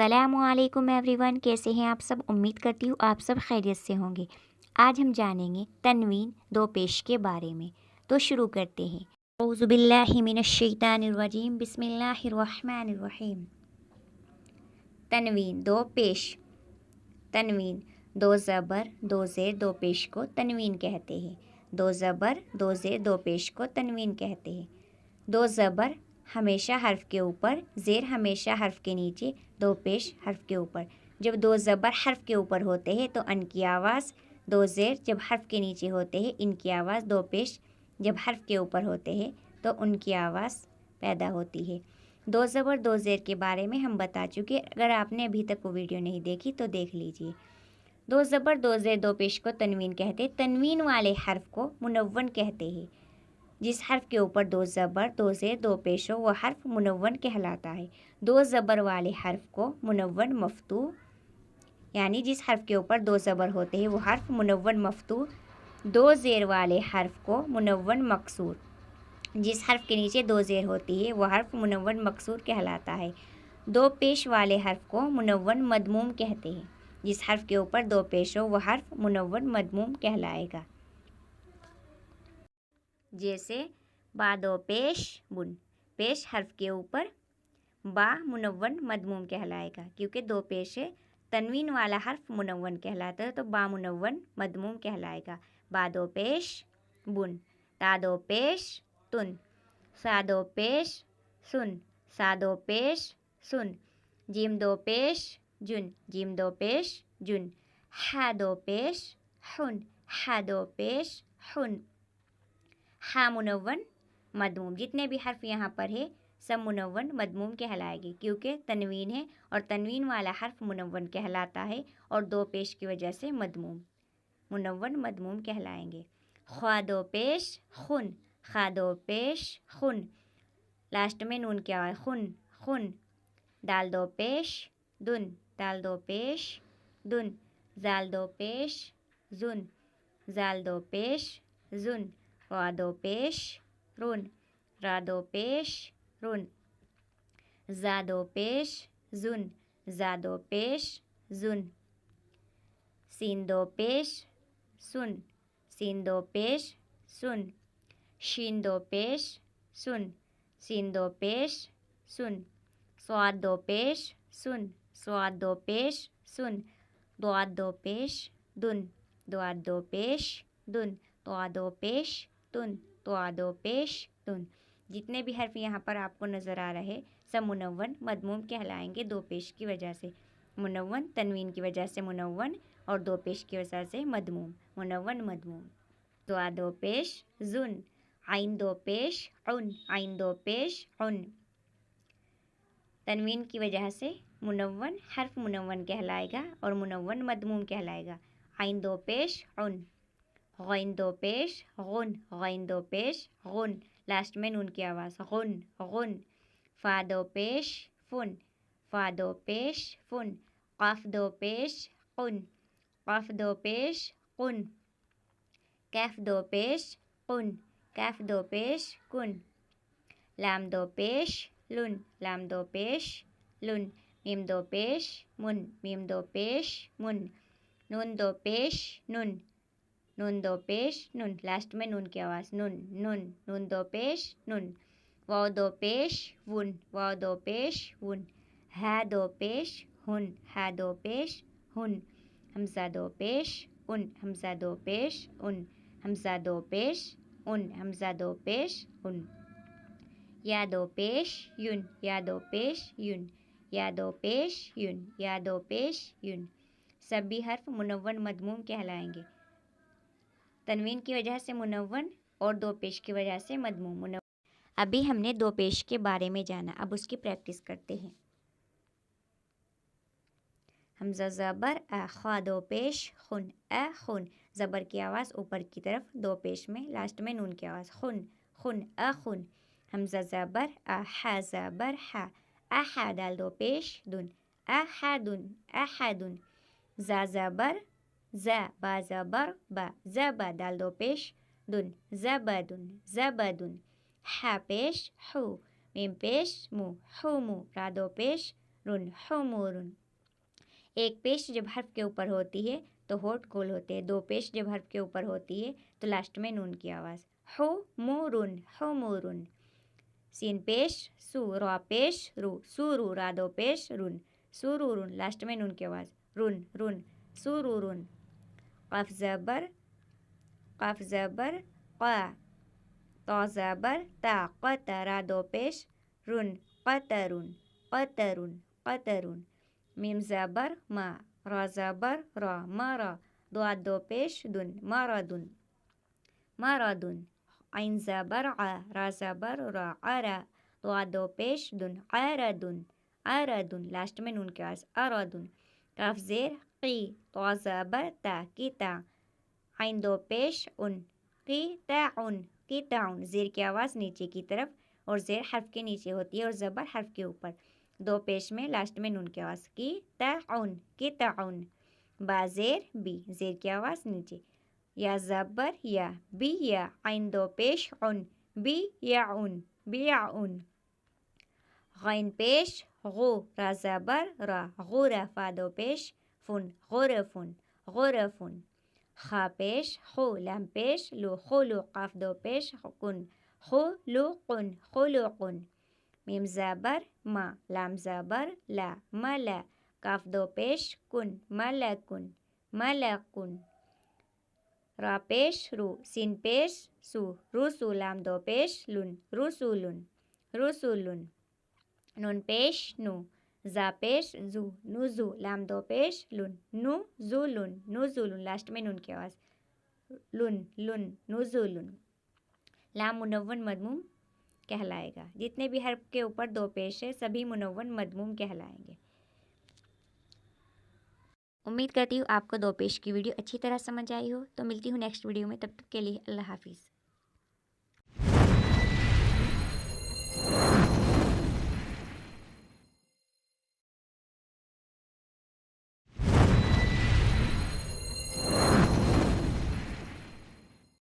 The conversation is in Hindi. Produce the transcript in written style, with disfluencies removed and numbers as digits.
अस्सलामुअलैकुम एवरीवन, कैसे हैं आप सब। उम्मीद करती हूँ आप सब खैरियत से होंगे। आज हम जानेंगे तनवीन दो पेश के बारे में, तो शुरू करते हैं। औज़ुबिल्लाहि मिनश्शैतानिर्रजीम, बिस्मिल्लाहिर्रहमानिर्रहीम। तनवीन दो पेश। तनवीन दो ज़बर दो ज़ेर दो पेश को तनवीन कहते हैं। दो ज़बर दो ज़ेर दो पेश को तनवीन कहते हैं। दो ज़बर हमेशा हर्फ के ऊपर, ज़ेर हमेशा हर्फ के नीचे, दो पेश हर्फ के ऊपर। जब दो ज़बर हर्फ के ऊपर होते हैं तो अन की आवाज़, दो ज़ेर जब हर्फ के नीचे होते हैं इनकी आवाज़, दो पेश जब हर्फ के ऊपर होते हैं तो उनकी आवाज़ पैदा होती है। दो ज़बर दो ज़ेर के बारे में हम बता चुके, अगर आपने अभी तक वो वीडियो नहीं देखी तो देख लीजिए। दो ज़बर दो ज़ेर दो पेश को तनवीन कहते हैं। तनवीन वाले हर्फ को मुनव्वन कहते हैं। जिस हर्फ के ऊपर दो ज़बर दो ज़ेर दो पेश हो वह हर्फ मुनव्वन कहलाता है। दो ज़बर वाले हर्फ को मुनव्वन मफ्तू, यानी जिस हर्फ के ऊपर दो ज़बर होते हैं वो हर्फ मुनव्वन मफ्तू। दो ज़ेर वाले हर्फ को मुनव्वन मकसूर, जिस हर्फ के नीचे दो ज़ेर होती है वह हर्फ मुनव्वन मकसूर कहलाता है। दो पेश वाले हर्फ को मुनव्वन मदमूम कहते हैं। जिस हर्फ के ऊपर दो पेश हो वह हर्फ मुनव्वन मदमूम कहलाएगा। जैसे बा दो पेश बुन, पेश हर्फ के ऊपर, बा मुनव्वन मदमूम कहलाएगा क्योंकि दो पेश है। तनवीन वाला हर्फ मुनव्वन कहलाता है तो बा मुनव्वन मदमूम कहलाएगा। बा दो पेश बुन, ता दो पेश तुन, सा दो पेश सुन, सा दो पेश सुन, जीम दो पेश जुन, जीम दो पेश जुन, हा दो पेश हुन, हा दो पेश हुन। हा मुनव्वन मदमूम, जितने भी हर्फ यहाँ पर है सब मुनव्वन मदमूम कहलाएगी क्योंकि तनवीन है और तनवीन वाला हर्फ मुनव्वन कहलाता है और दो पेश की वजह से मदमूम, मुनव्वन मदमूम कहलाएंगे। ख्वा दो पेश खुन, खा दो पेश खुन, लास्ट में नून क्या है खुन खुन। दाल दो पेश दुन, दाल दो पेश दुन, जाल दो पेश जुन, जाल दो पेश जुन, वा दो पेश रुन, रा दो पेश रुन, जा दो पेश जुन, जा दो पेश जुन, सीन दो पेश सुन, सीन दो पेश सुन, शीन दो पेश सुन, सीन दो पेश सुन, स्वाद दो पेश सुन, स्वाद दो पेश सुन, द्वाद दो पेश दुन, द्वाद दो पेश दुन, त्वा दो पेश तुन, त्वा दो पेश तुन। जितने भी हर्फ यहाँ पर आपको नज़र आ रहे सब मुनव्वन मदमूम कहलाएंगे दो पेश की वजह से। मुनव्वन तनवीन की वजह से मुनव्वन और दो पेश की वजह से मदमूम, मुनव्वन मदमूम। त्वा दो पेश जुन, आइन दो पेश उन, आइन दो पेश उन। तनवीन की वजह से मुनव्वन हर्फ मुनव्वन कहलाएगा और मुनव्वन मदमूम कहलाएगा। आइन दो पेश उन, गैन दो पेश गुन, गैन दो पेश गुन, लास्ट में नून की आवाज़ गुन गुन। फ़ा दो पेश फुन, फ़ा दो पेश फुन, क़ाफ दो पेश कुन, क़ाफ दो पेश कुन, कैफ दो पेश कुन, कैफ दो पेश कुन। लाम दो पेश लुन, लाम दो पेश लुन, मीम दो पेश मुन, मीम दो पेश मुन। नून दो पेश नुन, नून दो पेश नून, लास्ट में नून की आवाज़ नून नून, नून दो पेश नून। वाव दो पेश वुन, वाव दो पेश वुन। हा दो पेश हुन, हा दो पेश हुन। हमज़ा दो पेश उन, हमज़ा दो पेश उन, हमज़ा दो पेश उन, हमज़ा दो पेश उन। या दो पेश युन, या दो पेश युन, या दो पेश युन, या दो पेश युन। सभी हर्फ मुनव्वन मदमूम कहलाएंगे। तनवीन की वजह से मुनव्वन और दो पेश की वजह से मदमूम। अभी हमने दो पेश के बारे में जाना, अब उसकी प्रैक्टिस करते हैं। हमज़ा ज़बर आ, ख्वा दो पेश खुन, आ खुन, ज़बर की आवाज़ ऊपर की तरफ, दो पेश में, लास्ट में नून की आवाज़ खुन खुन, आ खुन। हमज़ा ज़बर आ, हा ज़बर हा, आ हा, दाल दो पेश दुन, आ हा दुन, आ हा दुन। जा ज़बर ज़ा, बा ज़बर बा, ज़बा, दाल दो पेश दुन, ज़बदुन, ज़बदुन। हा पेश हु, मीम पेश मु, हुमु, रा दो पेश रुन हुमूरुन। एक पेश जब हर्फ के ऊपर होती है तो होठ गोल होते हैं। दो पेश जब हर्फ के ऊपर होती है तो लास्ट में नून की आवाज़। हुमूरुन हुमूरुन। सीन पेश सू, रा पेश रू, सूरू, रा दो पेश रुन, सूरुरुन, लास्ट में नून की आवाज़। Run run सूरुरुन। कफ ज़बर क़ा, तो ज़बर ता, क़ता, रा दो पेश रुन, क़तरुन क़तरुन क़तरुन। मीम ज़बर मा, रा ज़बर रा, मरा, दो पेश दुन, मरदुन मरदुन। ऐन ज़बर आ, रा ज़बर रा, आरा, दो पेश दुन, आरदुन आरदुन, लास्ट में नून की आवाज़। अरदुन। कफ ज़ेर क़ी, तो ज़बर ता, कीता, ऐन दो पेश उन, क़ीताउन क़ीताउन। ज़ेर की आवाज़ नीचे की तरफ और ज़ेर हर्फ के नीचे होती है और ज़बर हर्फ के ऊपर। दो पेश में लास्ट में नून की आवाज़। क़ीताउन क़ीताउन। बा ज़ेर बी, ज़ेर की आवाज़ नीचे। या ज़बर या, बी या, ऐन दो पेश उन, बी याउन बियाउन। गैन पेश गु, रा ज़बर रा, गुरफ़ा, दो पेश फुन, गुरफ़ुन गुरफ़ुन। खा पेश खु, लाम पेश लु, खुलु, क़ाफ दो पेश कुन, खुलुकुन खुलुकुन। मीम ज़बर मा, लाम ज़बर ला, मला, काफ दो पेश कुन, मलकुन मलकुन। रा पेश रू, सीन पेश सू, रुसू, लाम दो पेश लुन, रुसुलुन रुसुलुन। नून पेश नु, जा पेश जू, नुजू, लाम दो पेश लुन, नुजुलुन नुजुलुन, लास्ट में नून की आवाज़। लुन लुन नुजुलुन। लाम मुनव्वन मदमूम कहलाएगा। जितने भी हर्फ के ऊपर दो पेश है सभी मुनव्वन मदमूम कहलाएंगे। उम्मीद करती हूँ आपको दो पेश की वीडियो अच्छी तरह समझ आई हो। तो मिलती हूँ नेक्स्ट वीडियो में, तब तक के लिए अल्लाह हाफिज़।